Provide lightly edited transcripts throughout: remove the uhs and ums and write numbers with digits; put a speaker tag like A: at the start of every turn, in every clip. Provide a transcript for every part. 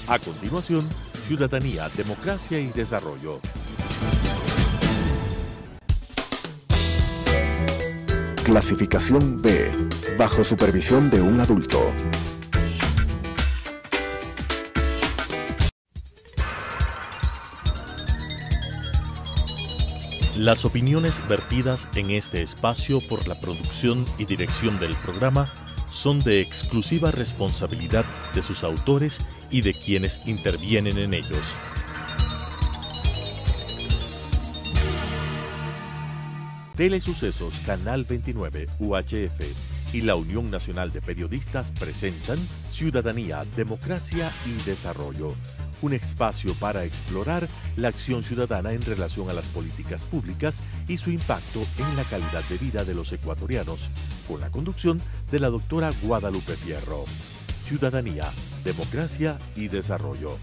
A: A continuación, Ciudadanía, Democracia y Desarrollo.
B: Clasificación B, bajo supervisión de un adulto.
A: Las opiniones vertidas en este espacio por la producción y dirección del programa son de exclusiva responsabilidad de sus autores y de quienes intervienen en ellos. Telesucesos Canal 29 UHF y la Unión Nacional de Periodistas presentan Ciudadanía, Democracia y Desarrollo, un espacio para explorar la acción ciudadana en relación a las políticas públicas y su impacto en la calidad de vida de los ecuatorianos, con la conducción de la doctora Guadalupe Fierro. Ciudadanía, Democracia y Desarrollo.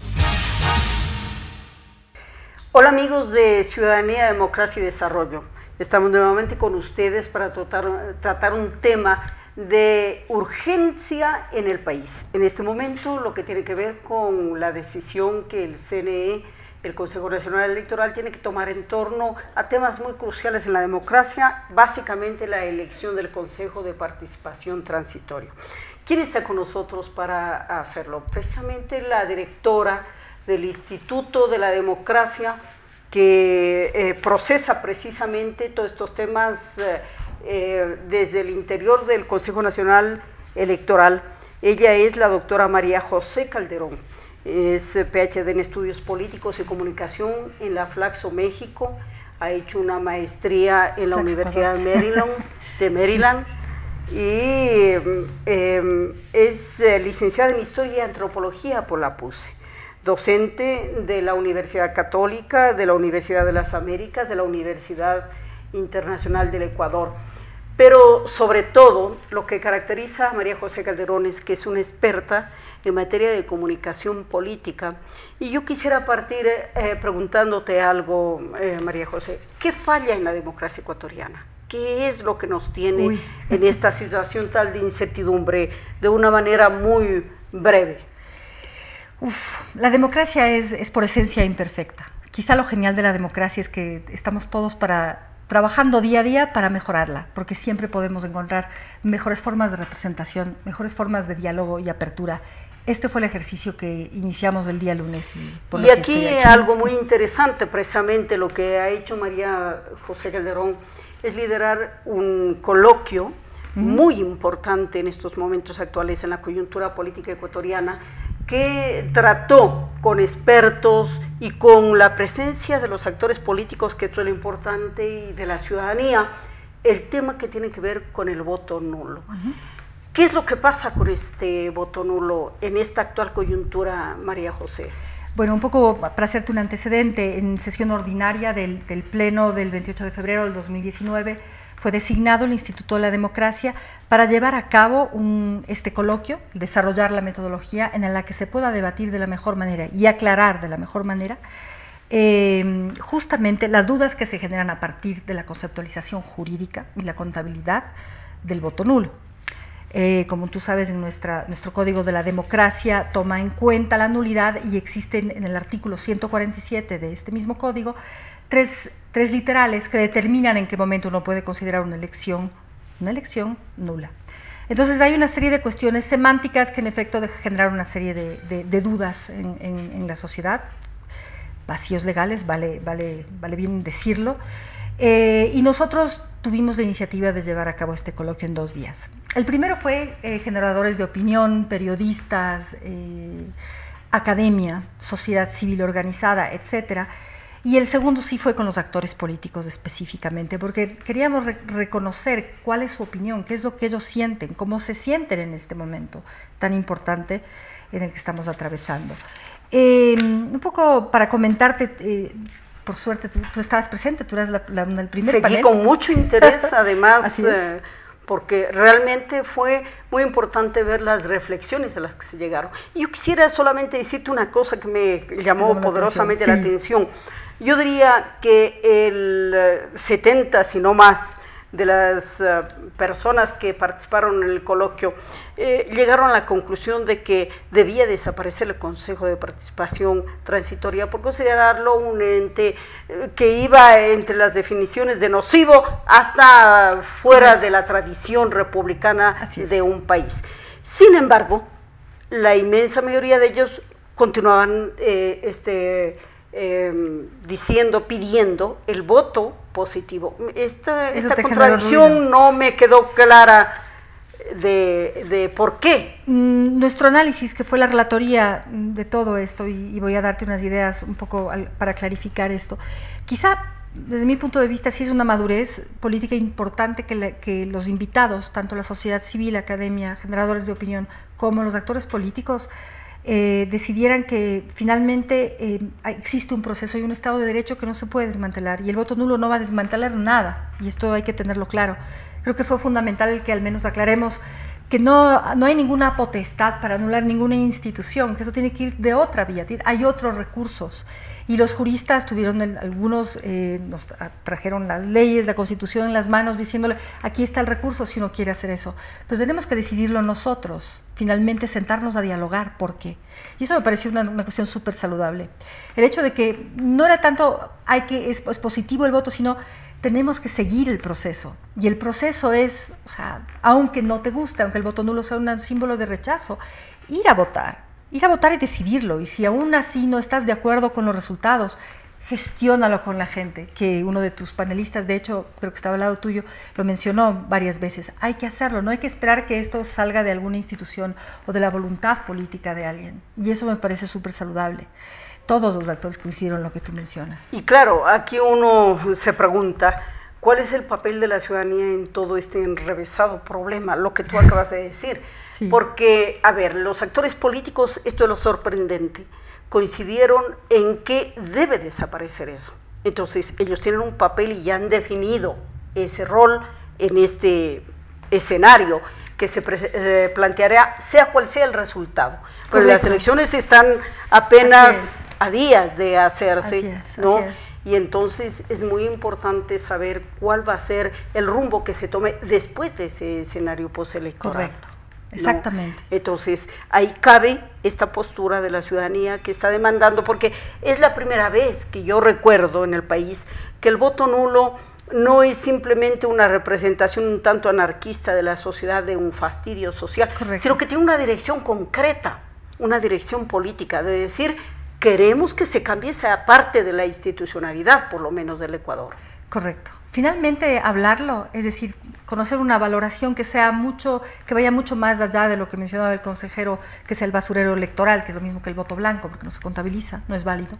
C: Hola amigos de Ciudadanía, Democracia y Desarrollo. Estamos nuevamente con ustedes para tratar un tema de urgencia en el país. En este momento, lo que tiene que ver con la decisión que el CNE, el Consejo Nacional Electoral, tiene que tomar en torno a temas muy cruciales en la democracia, básicamente la elección del Consejo de Participación Transitorio. ¿Quién está con nosotros para hacerlo? Precisamente la directora del Instituto de la Democracia, que procesa precisamente todos estos temas desde el interior del Consejo Nacional Electoral. Ella es la doctora María José Calderón, es PhD en Estudios Políticos y Comunicación en la Flaxo, México, ha hecho una maestría en la Universidad de Maryland sí. Y es licenciada en Historia y Antropología por la PUCE, docente de la Universidad Católica, de la Universidad de las Américas, de la Universidad Internacional del Ecuador. Pero sobre todo, lo que caracteriza a María José Calderón es que es una experta en materia de comunicación política. Y yo quisiera partir preguntándote algo, María José. ¿Qué falla en la democracia ecuatoriana? ¿Qué es lo que nos tiene en esta situación tal de incertidumbre, de una manera muy breve?
D: La democracia es por esencia imperfecta. Quizá lo genial de la democracia es que estamos todos trabajando día a día para mejorarla, porque siempre podemos encontrar mejores formas de representación, mejores formas de diálogo y apertura. Este fue el ejercicio que iniciamos el día lunes.
C: Y aquí algo muy interesante, precisamente lo que ha hecho María José Calderón, es liderar un coloquio muy importante en estos momentos actuales en la coyuntura política ecuatoriana, que trató con expertos y con la presencia de los actores políticos, que esto es lo importante, y de la ciudadanía, el tema que tiene que ver con el voto nulo. ¿Qué es lo que pasa con este voto nulo en esta actual coyuntura, María José?
D: Bueno, un poco para hacerte un antecedente, en sesión ordinaria del Pleno del 28 de febrero del 2019, fue designado el Instituto de la Democracia para llevar a cabo este coloquio, desarrollar la metodología en la que se pueda debatir de la mejor manera y aclarar de la mejor manera justamente las dudas que se generan a partir de la conceptualización jurídica y la contabilidad del voto nulo. Como tú sabes, en nuestro Código de la Democracia toma en cuenta la nulidad y existen en el artículo 147 de este mismo código tres literales que determinan en qué momento uno puede considerar una elección nula. Entonces hay una serie de cuestiones semánticas que en efecto generan una serie de dudas en la sociedad, vacíos legales, vale bien decirlo, y nosotros tuvimos la iniciativa de llevar a cabo este coloquio en 2 días. El primero fue generadores de opinión, periodistas, academia, sociedad civil organizada, etcétera. Y el segundo sí fue con los actores políticos específicamente, porque queríamos reconocer cuál es su opinión, qué es lo que ellos sienten, cómo se sienten en este momento tan importante en el que estamos atravesando. Un poco para comentarte, por suerte tú estabas presente, tú eras el primer panel.
C: Seguí con mucho interés, además, porque realmente fue muy importante ver las reflexiones a las que se llegaron. Y yo quisiera solamente decirte una cosa que me llamó poderosamente la atención. Yo diría que el 70, si no más, de las personas que participaron en el coloquio llegaron a la conclusión de que debía desaparecer el Consejo de Participación Transitoria por considerarlo un ente que iba entre las definiciones de nocivo hasta fuera de la tradición republicana de un país. Sin embargo, la inmensa mayoría de ellos continuaban pidiendo el voto positivo. Esta contradicción no me quedó clara de por qué.
D: Nuestro análisis, que fue la relatoría de todo esto, y voy a darte unas ideas un poco para clarificar esto, quizá desde mi punto de vista sí es una madurez política importante que los invitados, tanto la sociedad civil, academia, generadores de opinión, como los actores políticos, decidieran que finalmente existe un proceso y un Estado de Derecho que no se puede desmantelar, y el voto nulo no va a desmantelar nada, y esto hay que tenerlo claro. Creo que fue fundamental que al menos aclaremos que no hay ninguna potestad para anular ninguna institución, que eso tiene que ir de otra vía, hay otros recursos. Y los juristas tuvieron, algunos nos trajeron las leyes, la Constitución en las manos, diciéndole, aquí está el recurso si uno quiere hacer eso. Pero tenemos que decidirlo nosotros, finalmente sentarnos a dialogar, ¿por qué? Y eso me pareció una cuestión súper saludable. El hecho de que no era tanto, es positivo el voto, sino tenemos que seguir el proceso. Y el proceso es, o sea, aunque no te guste, aunque el voto nulo sea un símbolo de rechazo, ir a votar y decidirlo. Y si aún así no estás de acuerdo con los resultados, gestiónalo con la gente, que uno de tus panelistas, de hecho, creo que estaba al lado tuyo, lo mencionó varias veces. Hay que hacerlo, no hay que esperar que esto salga de alguna institución o de la voluntad política de alguien. Y eso me parece súper saludable. Todos los actores coincidieron en lo que tú mencionas.
C: Y claro, aquí uno se pregunta, ¿cuál es el papel de la ciudadanía en todo este enrevesado problema? Lo que tú acabas de decir. Sí. Porque, a ver, los actores políticos, esto es lo sorprendente, coincidieron en que debe desaparecer eso. Entonces, ellos tienen un papel y ya han definido ese rol en este escenario que se planteará, sea cual sea el resultado. Pero las elecciones están apenas a días de hacerse, ¿no? Y entonces es muy importante saber cuál va a ser el rumbo que se tome después de ese escenario postelectoral.
D: Correcto, exactamente.
C: ¿No? Entonces, ahí cabe esta postura de la ciudadanía que está demandando, porque es la primera vez que yo recuerdo en el país que el voto nulo no es simplemente una representación un tanto anarquista de la sociedad, de un fastidio social, sino que tiene una dirección concreta, una dirección política, de decir, queremos que se cambie esa parte de la institucionalidad, por lo menos del Ecuador.
D: Correcto. Finalmente, hablarlo, es decir, conocer una valoración que vaya mucho más allá de lo que mencionaba el consejero, que es el basurero electoral, que es lo mismo que el voto blanco, porque no se contabiliza, no es válido.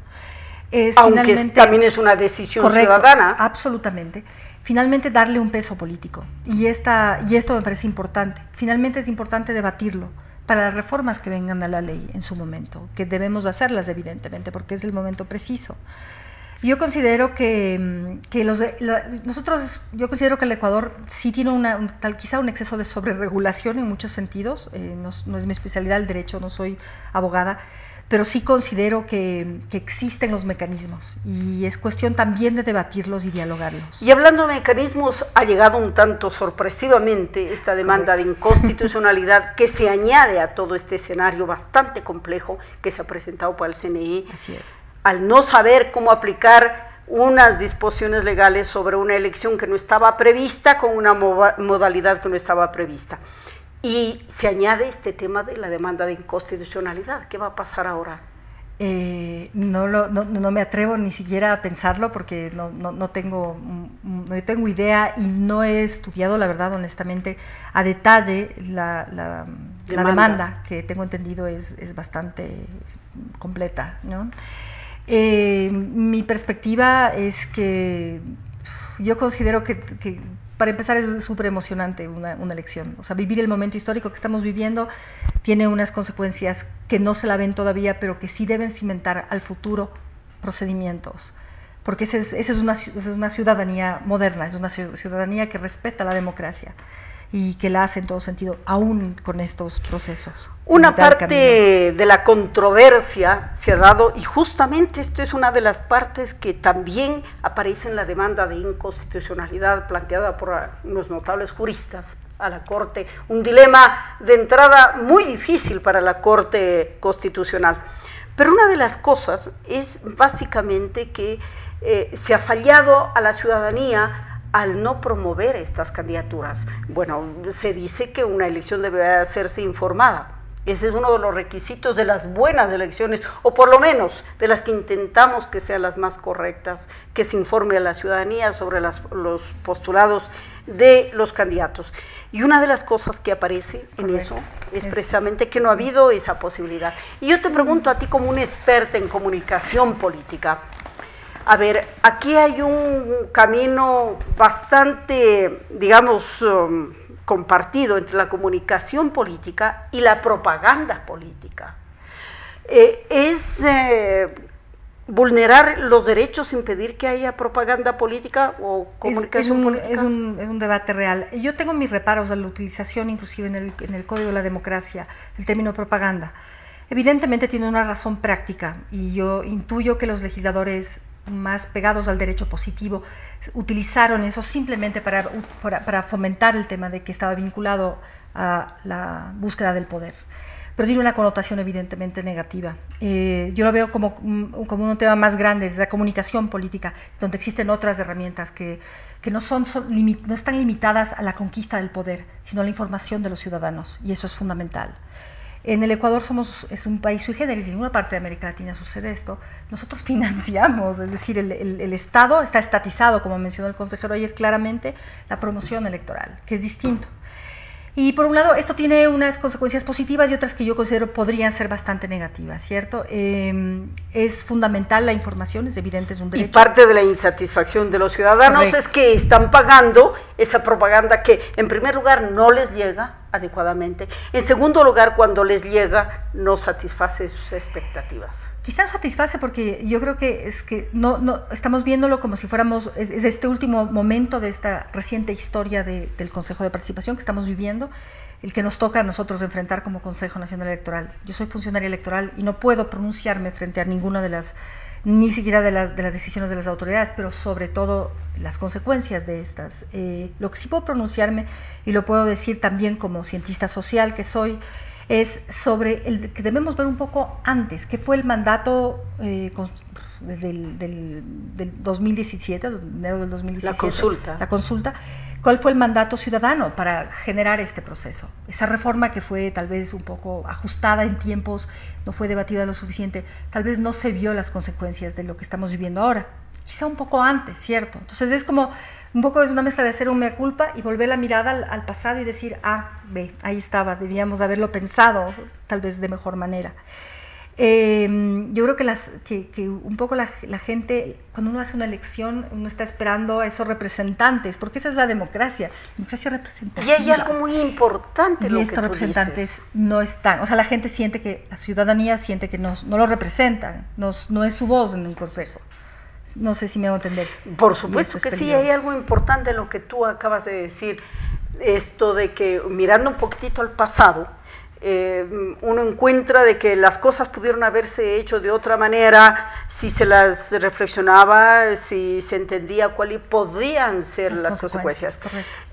C: Aunque también es una decisión ciudadana.
D: Absolutamente. Finalmente darle un peso político, y esto me parece importante. Finalmente es importante debatirlo para las reformas que vengan a la ley en su momento, que debemos hacerlas evidentemente, porque es el momento preciso. Yo considero que yo considero que el Ecuador sí tiene quizá un exceso de sobreregulación en muchos sentidos, no es mi especialidad el derecho, no soy abogada, pero sí considero que existen los mecanismos y es cuestión también de debatirlos y dialogarlos.
C: Y hablando de mecanismos, ha llegado un tanto sorpresivamente esta demanda de inconstitucionalidad que se añade a todo este escenario bastante complejo que se ha presentado para el CNE.
D: Así es.
C: Al no saber cómo aplicar unas disposiciones legales sobre una elección que no estaba prevista con una modalidad que no estaba prevista. Y se añade este tema de la demanda de inconstitucionalidad. ¿Qué va a pasar ahora?
D: No me atrevo ni siquiera a pensarlo porque no tengo idea y no he estudiado, la verdad, honestamente, a detalle la demanda, que tengo entendido es bastante completa, ¿no? Mi perspectiva es que yo considero que para empezar es súper emocionante una elección, o sea, vivir el momento histórico que estamos viviendo tiene unas consecuencias que no se la ven todavía, pero que sí deben cimentar al futuro procedimientos, porque esa es una ciudadanía moderna, es una ciudadanía que respeta la democracia y que la hace en todo sentido, aún con estos procesos.
C: Una parte de la controversia se ha dado, y justamente esto es una de las partes que también aparece en la demanda de inconstitucionalidad planteada por unos notables juristas a la Corte, un dilema de entrada muy difícil para la Corte Constitucional. Pero una de las cosas es básicamente que se ha fallado a la ciudadanía al no promover estas candidaturas. Bueno, se dice que una elección debe hacerse informada. Ese es uno de los requisitos de las buenas elecciones, o por lo menos de las que intentamos que sean las más correctas, que se informe a la ciudadanía sobre los postulados de los candidatos. Y una de las cosas que aparece en eso es precisamente que no ha habido esa posibilidad. Y yo te pregunto a ti como una experta en comunicación política, a ver, aquí hay un camino bastante, digamos, compartido entre la comunicación política y la propaganda política. ¿Es vulnerar los derechos impedir que haya propaganda política o comunicación política?
D: Es un debate real. Yo tengo mis reparos a la utilización, inclusive en el Código de la Democracia, el término propaganda. Evidentemente tiene una razón práctica, y yo intuyo que los legisladores más pegados al derecho positivo utilizaron eso simplemente para fomentar el tema de que estaba vinculado a la búsqueda del poder. Pero tiene una connotación evidentemente negativa. Yo lo veo como un tema más grande, es la comunicación política, donde existen otras herramientas que no están limitadas a la conquista del poder, sino a la información de los ciudadanos, y eso es fundamental. En el Ecuador es un país sui generis, en ninguna parte de América Latina sucede esto. Nosotros financiamos, es decir, el Estado está estatizado, como mencionó el consejero ayer claramente, la promoción electoral, que es distinto. Y por un lado, esto tiene unas consecuencias positivas y otras que yo considero podrían ser bastante negativas, ¿cierto? Es fundamental la información, es evidente, es un derecho.
C: Y parte de la insatisfacción de los ciudadanos Correcto. Es que están pagando esa propaganda que, en primer lugar, no les llega adecuadamente. En segundo lugar, cuando les llega, no satisface sus expectativas.
D: Quizá no satisface porque yo creo que es que no estamos viéndolo como si fuéramos, es este último momento de esta reciente historia del Consejo de Participación que estamos viviendo, el que nos toca a nosotros enfrentar como Consejo Nacional Electoral. Yo soy funcionaria electoral y no puedo pronunciarme frente a ninguna ni siquiera de las decisiones de las autoridades, pero sobre todo las consecuencias de estas. Lo que sí puedo pronunciarme, y lo puedo decir también como cientista social que soy, es sobre el que debemos ver un poco antes, que fue el mandato del 2017, enero del 2017. La consulta. ¿Cuál fue el mandato ciudadano para generar este proceso? Esa reforma que fue tal vez un poco ajustada en tiempos, no fue debatida lo suficiente, tal vez no se vio las consecuencias de lo que estamos viviendo ahora. Quizá un poco antes, ¿cierto? Entonces es como un poco es una mezcla de hacer un mea culpa y volver la mirada al pasado y decir, ahí estaba, debíamos haberlo pensado tal vez de mejor manera. Yo creo que un poco la gente, cuando uno hace una elección, uno está esperando a esos representantes, porque esa es la democracia representativa.
C: Y hay algo muy importante.
D: Y estos representantes no están, o sea, la gente siente que, la ciudadanía siente que no lo representan, no es su voz en el Consejo. No sé si me hago entender.
C: Por supuesto que sí, hay algo importante en lo que tú acabas de decir, esto de que mirando un poquitito al pasado, uno encuentra de que las cosas pudieron haberse hecho de otra manera si se las reflexionaba, si se entendía cuáles podrían ser las consecuencias.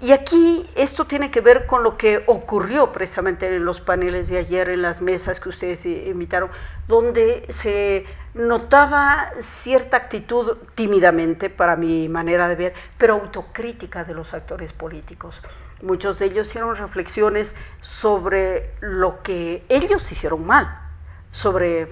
C: Y aquí esto tiene que ver con lo que ocurrió precisamente en los paneles de ayer, en las mesas que ustedes invitaron, donde se notaba cierta actitud tímidamente, para mi manera de ver, pero autocrítica de los actores políticos. Muchos de ellos hicieron reflexiones sobre lo que ellos hicieron mal, sobre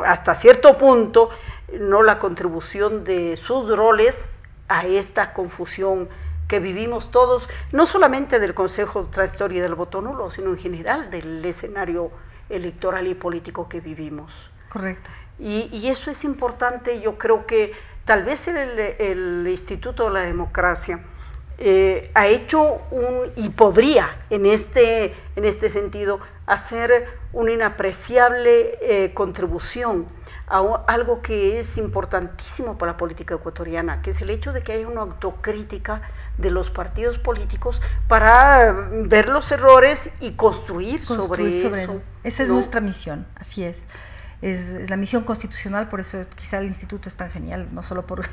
C: hasta cierto punto no la contribución de sus roles a esta confusión que vivimos todos, no solamente del Consejo Transitorio y del voto nulo, sino en general del escenario electoral y político que vivimos.
D: Correcto.
C: Y eso es importante. Yo creo que tal vez el Instituto de la Democracia ha hecho y podría en este sentido hacer una inapreciable contribución a algo que es importantísimo para la política ecuatoriana, que es el hecho de que haya una autocrítica de los partidos políticos para ver los errores y construir sobre eso.
D: Esa es nuestra misión, así es. Es la misión constitucional, por eso quizá el instituto es tan genial, no solo por,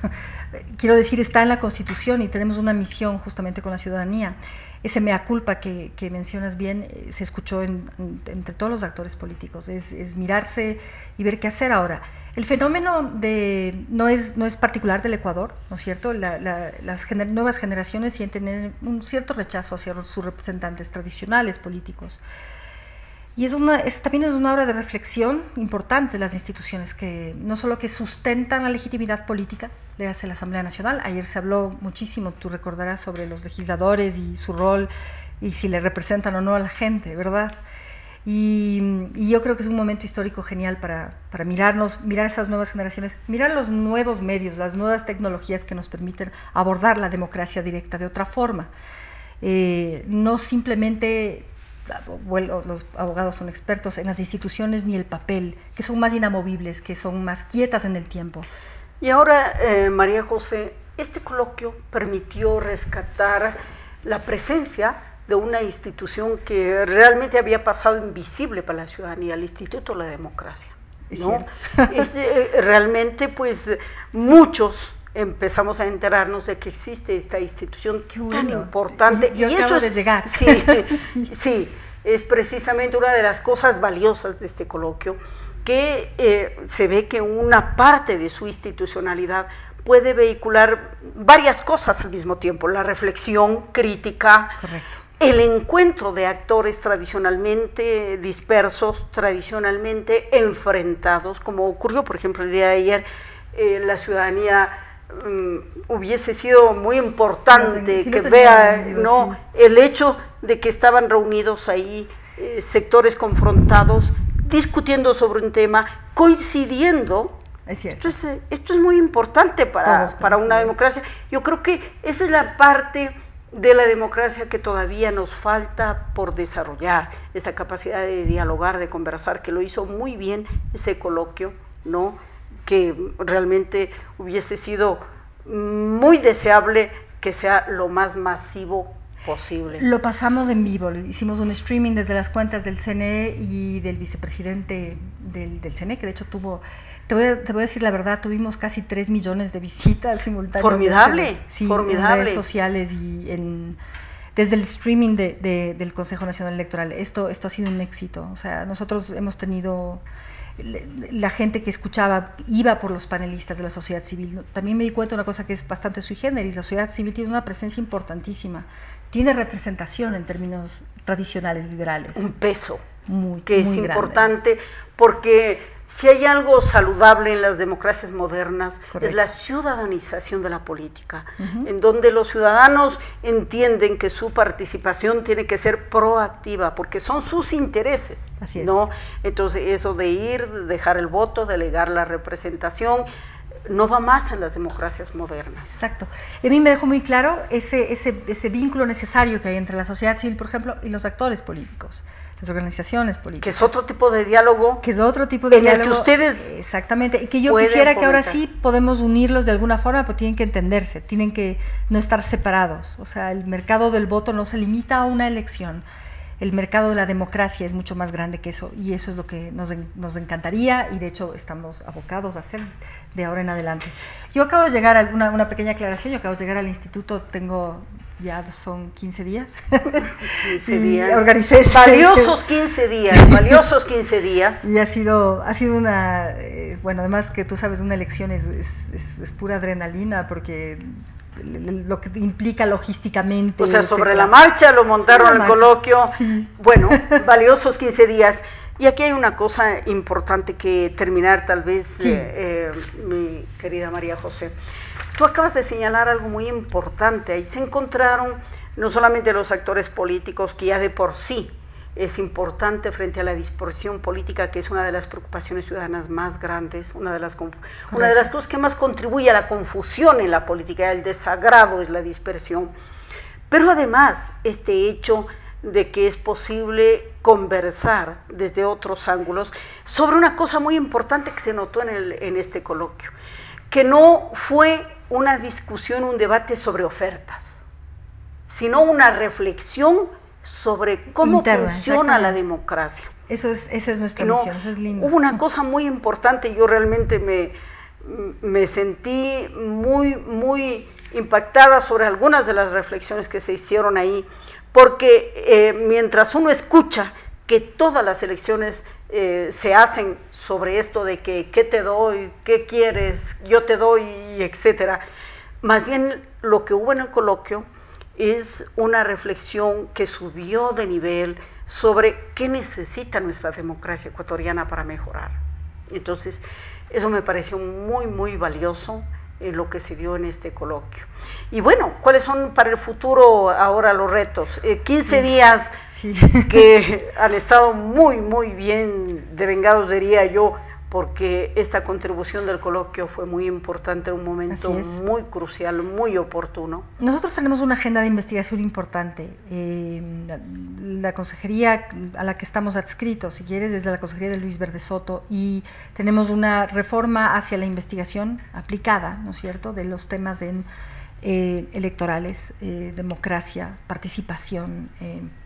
D: quiero decir, está en la Constitución y tenemos una misión justamente con la ciudadanía. Ese mea culpa que mencionas bien se escuchó entre todos los actores políticos, es mirarse y ver qué hacer ahora. El fenómeno no es particular del Ecuador, ¿no es cierto? Las nuevas generaciones sienten un cierto rechazo hacia sus representantes tradicionales políticos. Y también es una obra de reflexión importante de las instituciones que no solo que sustentan la legitimidad política, le hace la Asamblea Nacional. Ayer se habló muchísimo, tú recordarás, sobre los legisladores y su rol y si le representan o no a la gente, ¿verdad? Y yo creo que es un momento histórico genial para mirar esas nuevas generaciones, mirar los nuevos medios, las nuevas tecnologías que nos permiten abordar la democracia directa de otra forma. No simplemente... Bueno, los abogados son expertos en las instituciones ni el papel, que son más inamovibles, que son más quietas en el tiempo.
C: Y ahora, María José, este coloquio permitió rescatar la presencia de una institución que realmente había pasado invisible para la ciudadanía, el Instituto de la Democracia, ¿no? Realmente, pues, muchos empezamos a enterarnos de que existe esta institución tan importante.
D: Yo acabo de llegar.
C: Sí, sí, es precisamente una de las cosas valiosas de este coloquio, que se ve que una parte de su institucionalidad puede vehicular varias cosas al mismo tiempo: la reflexión crítica,
D: correcto,
C: el encuentro de actores tradicionalmente dispersos, tradicionalmente enfrentados, como ocurrió, por ejemplo, el día de ayer. La ciudadanía hubiese sido muy importante que vea, ¿no?, el hecho de que estaban reunidos ahí sectores confrontados, discutiendo sobre un tema, coincidiendo.
D: Es cierto.
C: Esto es muy importante para una democracia. Yo creo que esa es la parte de la democracia que todavía nos falta por desarrollar, esa capacidad de dialogar, de conversar, que lo hizo muy bien ese coloquio, ¿no?, que realmente hubiese sido muy deseable que sea lo más masivo posible.
D: Lo pasamos en vivo, hicimos un streaming desde las cuentas del CNE y del vicepresidente del CNE, que de hecho te voy a decir la verdad, tuvimos casi 3 millones de visitas simultáneas.
C: Formidable,
D: sí,
C: formidable.
D: En redes sociales y desde el streaming del Consejo Nacional Electoral. Esto ha sido un éxito. O sea, nosotros hemos tenido... La gente que escuchaba iba por los panelistas de la sociedad civil. También me di cuenta de una cosa que es bastante sui generis: la sociedad civil tiene una presencia importantísima, tiene representación en términos tradicionales liberales.
C: Un peso
D: muy
C: es
D: grande.
C: Importante, porque si hay algo saludable en las democracias modernas, correcto, es la ciudadanización de la política, en donde los ciudadanos entienden que su participación tiene que ser proactiva, porque son sus intereses,
D: así es,
C: ¿no? Entonces, eso de ir, dejar el voto, delegar la representación, no va más en las democracias modernas.
D: Exacto. Y a mí me dejó muy claro ese vínculo necesario que hay entre la sociedad civil, por ejemplo, y los actores políticos, las organizaciones políticas.
C: Que es otro tipo de diálogo.
D: Que es otro tipo de diálogo.
C: En el que ustedes...
D: Exactamente. Y que yo quisiera que ahora sí podemos unirlos de alguna forma, pero tienen que entenderse, tienen que no estar separados. O sea, el mercado del voto no se limita a una elección. El mercado de la democracia es mucho más grande que eso, y eso es lo que nos encantaría, y de hecho estamos abocados a hacer de ahora en adelante. Yo acabo de llegar a una pequeña aclaración, yo acabo de llegar al instituto, ya son 15 días.
C: 15 días.
D: Organicé
C: valiosos 15 días, valiosos 15 días.
D: Y ha sido una, bueno, además que tú sabes, una elección es pura adrenalina, porque lo que implica logísticamente.
C: O sea, sobre la marcha lo montaron el coloquio.
D: Sí.
C: Bueno, valiosos 15 días. Y aquí hay una cosa importante que terminar, tal vez, sí, mi querida María José. Tú acabas de señalar algo muy importante. Ahí se encontraron no solamente los actores políticos, que ya de por sí es importante frente a la dispersión política, que es una de las preocupaciones ciudadanas más grandes, una de las cosas que más contribuye a la confusión en la política, el desagrado, es la dispersión. Pero además, este hecho de que es posible conversar desde otros ángulos sobre una cosa muy importante que se notó en este coloquio, que no fue una discusión, un debate sobre ofertas, sino una reflexión sobre cómo
D: interna,
C: funciona la democracia.
D: Esa es nuestra misión, eso es lindo.
C: Hubo una cosa muy importante, yo realmente me sentí muy impactada sobre algunas de las reflexiones que se hicieron ahí, porque mientras uno escucha que todas las elecciones se hacen sobre esto de que qué te doy, qué quieres, yo te doy, etcétera, más bien lo que hubo en el coloquio es una reflexión que subió de nivel sobre qué necesita nuestra democracia ecuatoriana para mejorar. Entonces, eso me pareció muy valioso en lo que se dio en este coloquio. Y bueno, ¿cuáles son para el futuro ahora los retos? 15 días que han estado muy bien devengados, diría yo, porque esta contribución del coloquio fue muy importante en un momento muy crucial, muy oportuno.
D: Nosotros tenemos una agenda de investigación importante. La consejería a la que estamos adscritos, si quieres, es la consejería de Luis Verde Soto, y tenemos una reforma hacia la investigación aplicada, ¿no es cierto?, de los temas electorales, democracia, participación,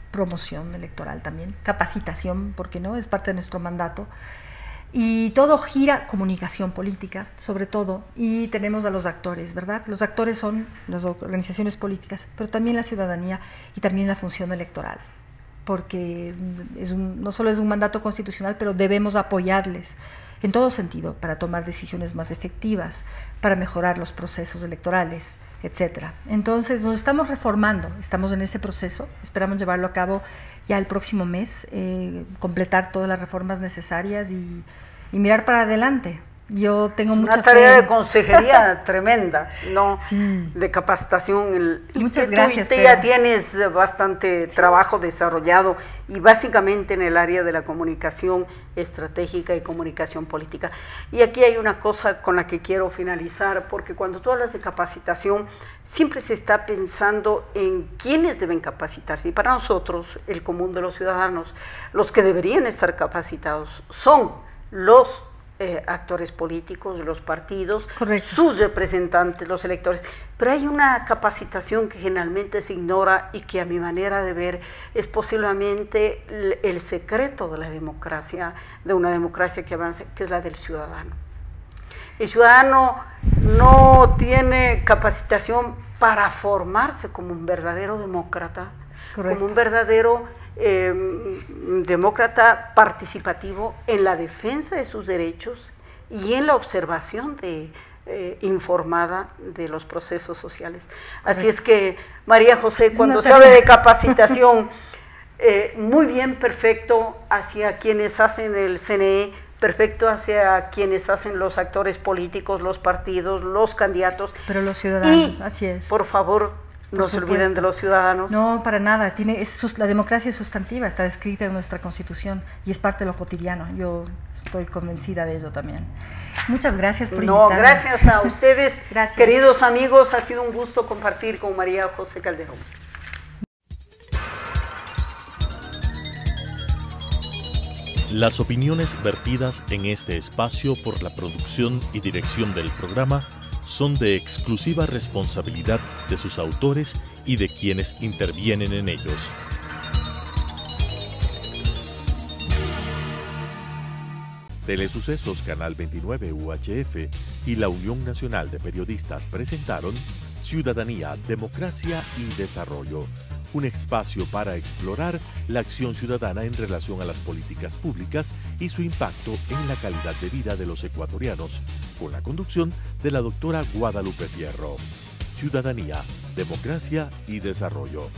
D: promoción electoral también, capacitación, ¿por qué no?, es parte de nuestro mandato. Y todo gira comunicación política, sobre todo, y tenemos a los actores, ¿verdad? Los actores son las organizaciones políticas, pero también la ciudadanía y también la función electoral, porque no solo es un mandato constitucional, pero debemos apoyarles en todo sentido para tomar decisiones más efectivas, para mejorar los procesos electorales, etcétera. Entonces nos estamos reformando, estamos en ese proceso, esperamos llevarlo a cabo ya el próximo mes, completar todas las reformas necesarias y mirar para adelante. Yo tengo mucha fe.
C: Una tarea de consejería tremenda, ¿no? Sí. De capacitación.
D: Muchas gracias.
C: Tú ya tienes bastante trabajo desarrollado y básicamente en el área de la comunicación estratégica y comunicación política. Y aquí hay una cosa con la que quiero finalizar, porque cuando tú hablas de capacitación, siempre se está pensando en quiénes deben capacitarse. Y para nosotros, el común de los ciudadanos, los que deberían estar capacitados son los actores políticos, los partidos, correcto, sus representantes, los electores, pero hay una capacitación que generalmente se ignora y que a mi manera de ver es posiblemente el secreto de la democracia, de una democracia que avance, que es la del ciudadano. El ciudadano no tiene capacitación para formarse como un verdadero demócrata, correcto, como un verdadero demócrata participativo en la defensa de sus derechos y en la observación informada de los procesos sociales. Correcto. Así es que, María José, cuando se habla de capacitación, muy bien, perfecto hacia quienes hacen el CNE, perfecto hacia quienes hacen los actores políticos, los partidos, los candidatos.
D: Pero los ciudadanos, así es.
C: Por favor, no se olviden de los ciudadanos.
D: No, para nada. La democracia es sustantiva, está escrita en nuestra Constitución y es parte de lo cotidiano. Yo estoy convencida de ello también. Muchas gracias por invitarme.
C: Gracias a ustedes, queridos amigos. Ha sido un gusto compartir con María José Calderón.
A: Las opiniones vertidas en este espacio por la producción y dirección del programa son de exclusiva responsabilidad de sus autores y de quienes intervienen en ellos. Telesucesos Canal 29 UHF y la Unión Nacional de Periodistas presentaron Ciudadanía, Democracia y Desarrollo, un espacio para explorar la acción ciudadana en relación a las políticas públicas y su impacto en la calidad de vida de los ecuatorianos, con la conducción de la doctora Guadalupe Fierro. Ciudadanía, Democracia y Desarrollo.